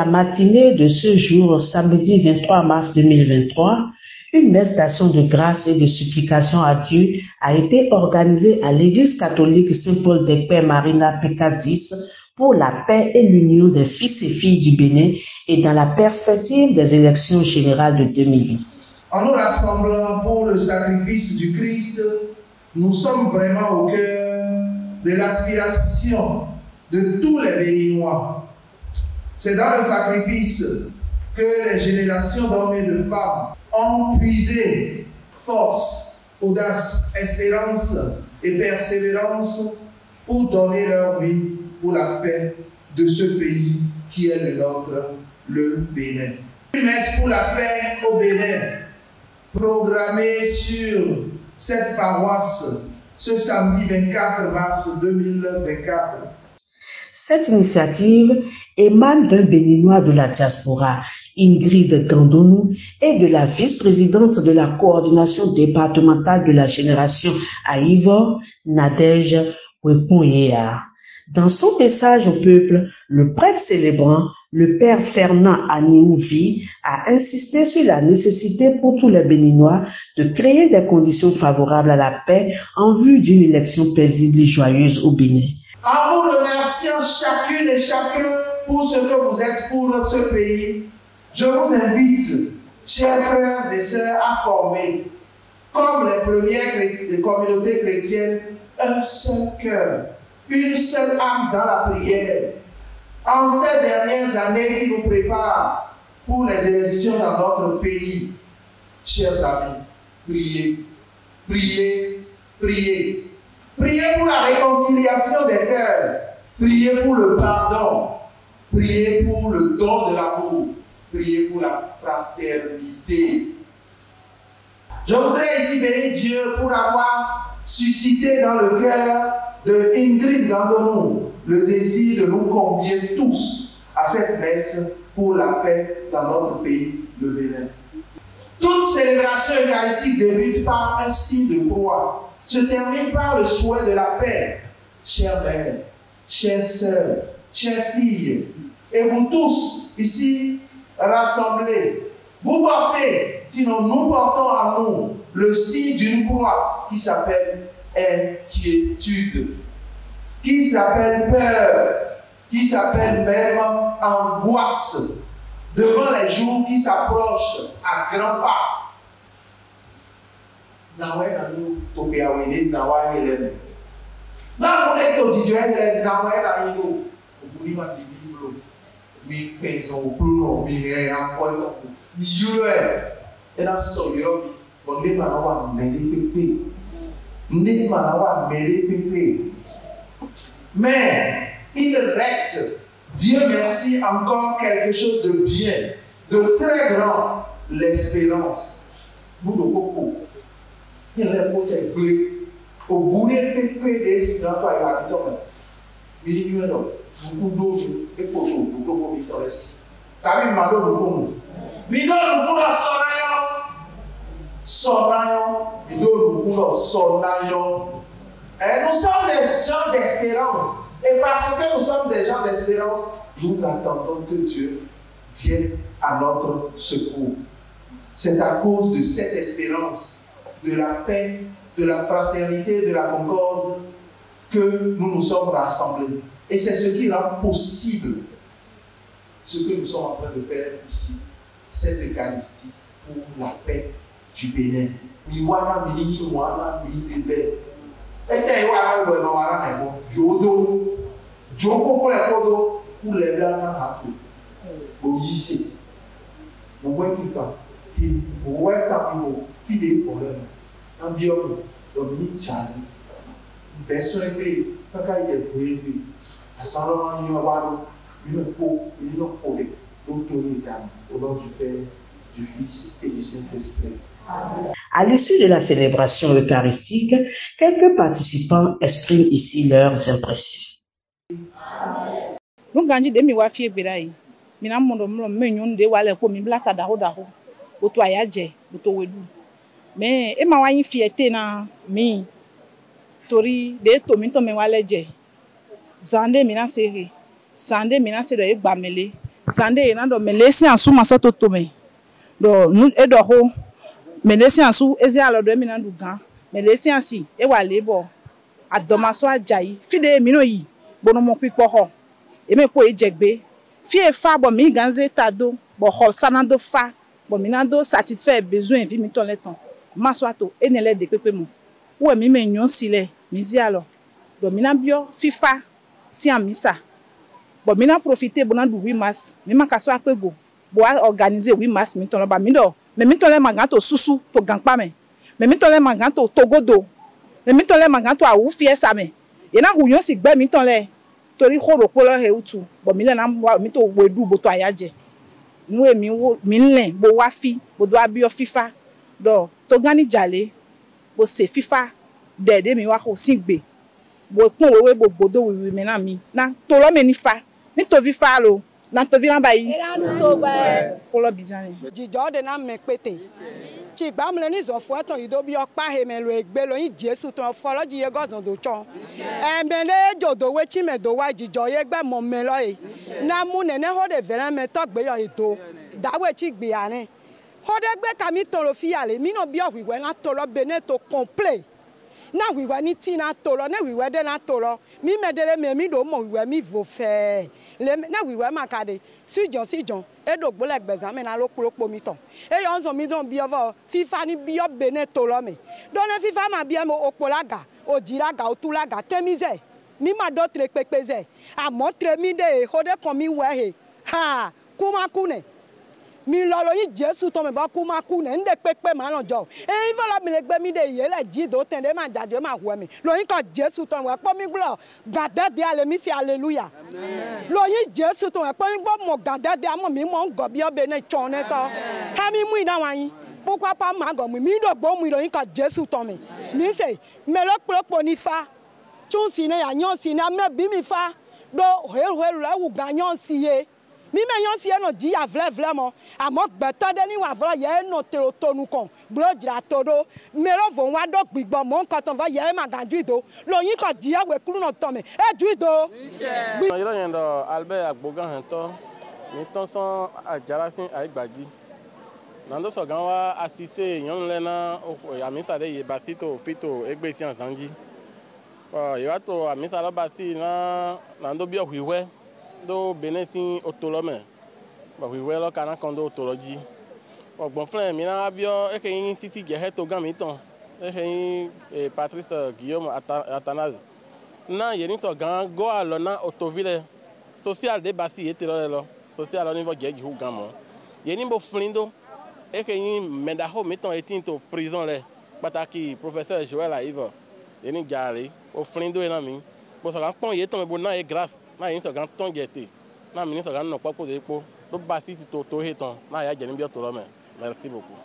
matinée de ce jour, samedi 23 mars 2023, une messe d'action de grâce et de supplication à Dieu a été organisée à l'église catholique Saint-Paul des Pères Marina PK10 pour la paix et l'union des fils et filles du Bénin et dans la perspective des élections générales de 2026. En nous rassemblant pour le sacrifice du Christ, nous sommes vraiment au cœur de l'aspiration de tous les Béninois. C'est dans le sacrifice que les générations d'hommes et de femmes ont puisé force, audace, espérance et persévérance pour donner leur vie pour la paix de ce pays qui est le nôtre, le Bénin. Une messe pour la paix au Bénin, programmée sur cette paroisse ce samedi 24 mars 2024. Cette initiative émane d'un Béninois de la diaspora, Ingrid Gandonou, et de la vice-présidente de la coordination départementale de la génération à Ivor, Nadège Weponyea. Dans son message au peuple, le prêtre célébrant, le père Fernand Aniouvi, a insisté sur la nécessité pour tous les Béninois de créer des conditions favorables à la paix en vue d'une élection paisible et joyeuse au Bénin. En vous remerciant chacune et chacun pour ce que vous êtes pour ce pays, je vous invite, chers frères et sœurs, à former, comme les premières communautés chrétiennes, un seul cœur, une seule âme dans la prière. En ces dernières années qui nous préparent pour les élections dans notre pays, chers amis, priez, priez, priez. Priez pour la réconciliation des cœurs, priez pour le pardon, priez pour le don de l'amour, priez pour la fraternité. Je voudrais ici bénir Dieu pour avoir suscité dans le cœur de Ingrid Gandonou le désir de nous convier tous à cette messe pour la paix dans notre pays, le Bénin. Toute célébration eucharistique débute par un signe de croix, se termine par le souhait de la paix. Chères mères, chères sœurs, chères filles, et vous tous ici rassemblés, vous portez, sinon nous portons à nous, le signe d'une croix qui s'appelle inquiétude, qui s'appelle peur, qui s'appelle même angoisse, devant les jours qui s'approchent à grands pas. Nawe na nu toke awele na wa ele na mo le to dijo ele na wa na ino obuni ma di biblo mi penso o pluno mi e a foto mi yulo e na so yoro mi bonne ma na wa mele pepe ndi ma na wa mele pepe. Mais il reste, Dieu merci, encore quelque chose de bien, de très grand, l'espérance. Nous le coco. Il est peut-être au bout des PPD, dans quoi il y a un million beaucoup d'eau et pour tout, pour tout, pour t'as vu ma dose de bon. Vidéo de pour la sonayon, vidéo de pour la sonayon. Nous sommes des gens d'espérance. Et parce que nous sommes des gens d'espérance, nous attendons que Dieu vienne à notre secours. C'est à cause de cette espérance, de la paix, de la fraternité, de la concorde, que nous nous sommes rassemblés. Et c'est ce qui rend possible ce que nous sommes en train de faire ici, cette Eucharistie pour la paix du Bénin. Au nom du Père, du Fils et du Saint-Esprit. À l'issue de la célébration eucharistique, quelques participants expriment ici leurs impressions. Nous gagnons des miwafi birayi. Mina mondo menyon de wale ko mi blata daho daho. Oto ayaje, oto wedu. Mais e ma wani fierté na mi. Tori de to mi to me wale je. Zande mina sere. Zande mina sere e gbamele. Sande na do melesi ansu masoto tome do nu edo ho melesi ansu ezi alo do emi na du gan melesi ansi e wa lebo adomaso ajayi fide emi no yi bono mo pipo ho emi po ejegbe fi e fa bo mi ganze tado bo ho sanado fa bo mi na do satisfaire besoin vi mi ton leton maso ato enele de pepe mo wo mi me nyon sile mi zi alo do mi na bio fifa si amisa bon mina profiter bon du 8 mars mi ma kaso apego bo organiser 8 mars mi ton ba mi do me mi ton le magan to susu to ganpa me mi ton le magan to togodo mi ton le magan to awu fiesa me e na huyon si gbe mi ton le tori khoro po lo he utu bon mi le na mi to wedu bo to ayaje nu e mi nle bo wa fi bo do abio fifa do to gani jale bo se fifa de mi wa ko sigbe bo pon wewe bo bodo wiwi me na mi na to lo me ni fa ni to vi fa lo na to vi na bayi era nu to ba ko lo bijani jijo de na me pete ti gba mle ni zo fo etan yido bi opa he me lo egbe lo yin Jesu ton fo lo ji ye gozan do chon e me le jodo we chi me do wa jijo ye gbe mo me lo e na mu ne ho de vere me to gbe yo ito da we chi gbe arin ho de gbe ka mi ton lo fi ale mi no bi o wiwe na to lo bene to complet na wiwe ni ti na to lo na wiwe de na to lo mi me dele me mi do mo wiwe mi vo fe le na wiwe makade si jon e do gbo le gbezan me na lopo mi ton e yo nzo mi don bi ovo fifa ni bi o bene to lo me do na fifa ma bi mo opolaga ojiraga otulaga temize mi ma do tre pepeze amo tre mi de ho de kon mi we he ha kuma kune mi lolo yin Jesu to me va kuma kune nde pepe ma lo jo e ifa la mi le gbe mi de ye le ji do ten de ma jade ma hu mi lo yin ko Jesu to we po mi glo gade de ale mi si hallelujah amen lo yin Jesu to we po mi gbo mo gade de amo mi mo ngo bi obe ne chon ne to ha mi mu ida wan yin pourquoi pas ma go mi do gbo mu lo yin ko Jesu to me se me lo plopo ni fa tun si ne ya nyon si na me bi mi fa do helu la wu ga nyon si ye mi me yon si no ji ya vle mo amo gbeto de ni wa vlo ye no tero tonu kon bro jira todo me lo vo wa do gbigbo mo nkan ton va ye ma ganju do lo yin ko ji ya we kuru no to me e ju do iro yen do Albert Agbogan hento mi ton son ajara sin aigbaji nando so gan wa assister yon le na amisa de ye basito fito egbe si ansanji yo ato amisa lo basi na nando bi ohwiwe do benesi otolome ba wiwe lo kana kondo otoloji ogbon flen mi na bio e ke yin sisi je to gan mi ton e ke yin Patrice Guillaume Athanase na ye ni so gan go alo na otovile social de basi ete lo social lo ni vo je hu gan mo ye ni bo flindo e ke yin medaho mi ton etin to prison le pataki professeur Joël Aivo ye ni jare o flindo e na mi bo so gan pon ye ton me bo na e grâce na yin so gan ton jete na mi ni so gan no papo de epo do ba si to he ton na ya je ni bi o to lo me merci beaucoup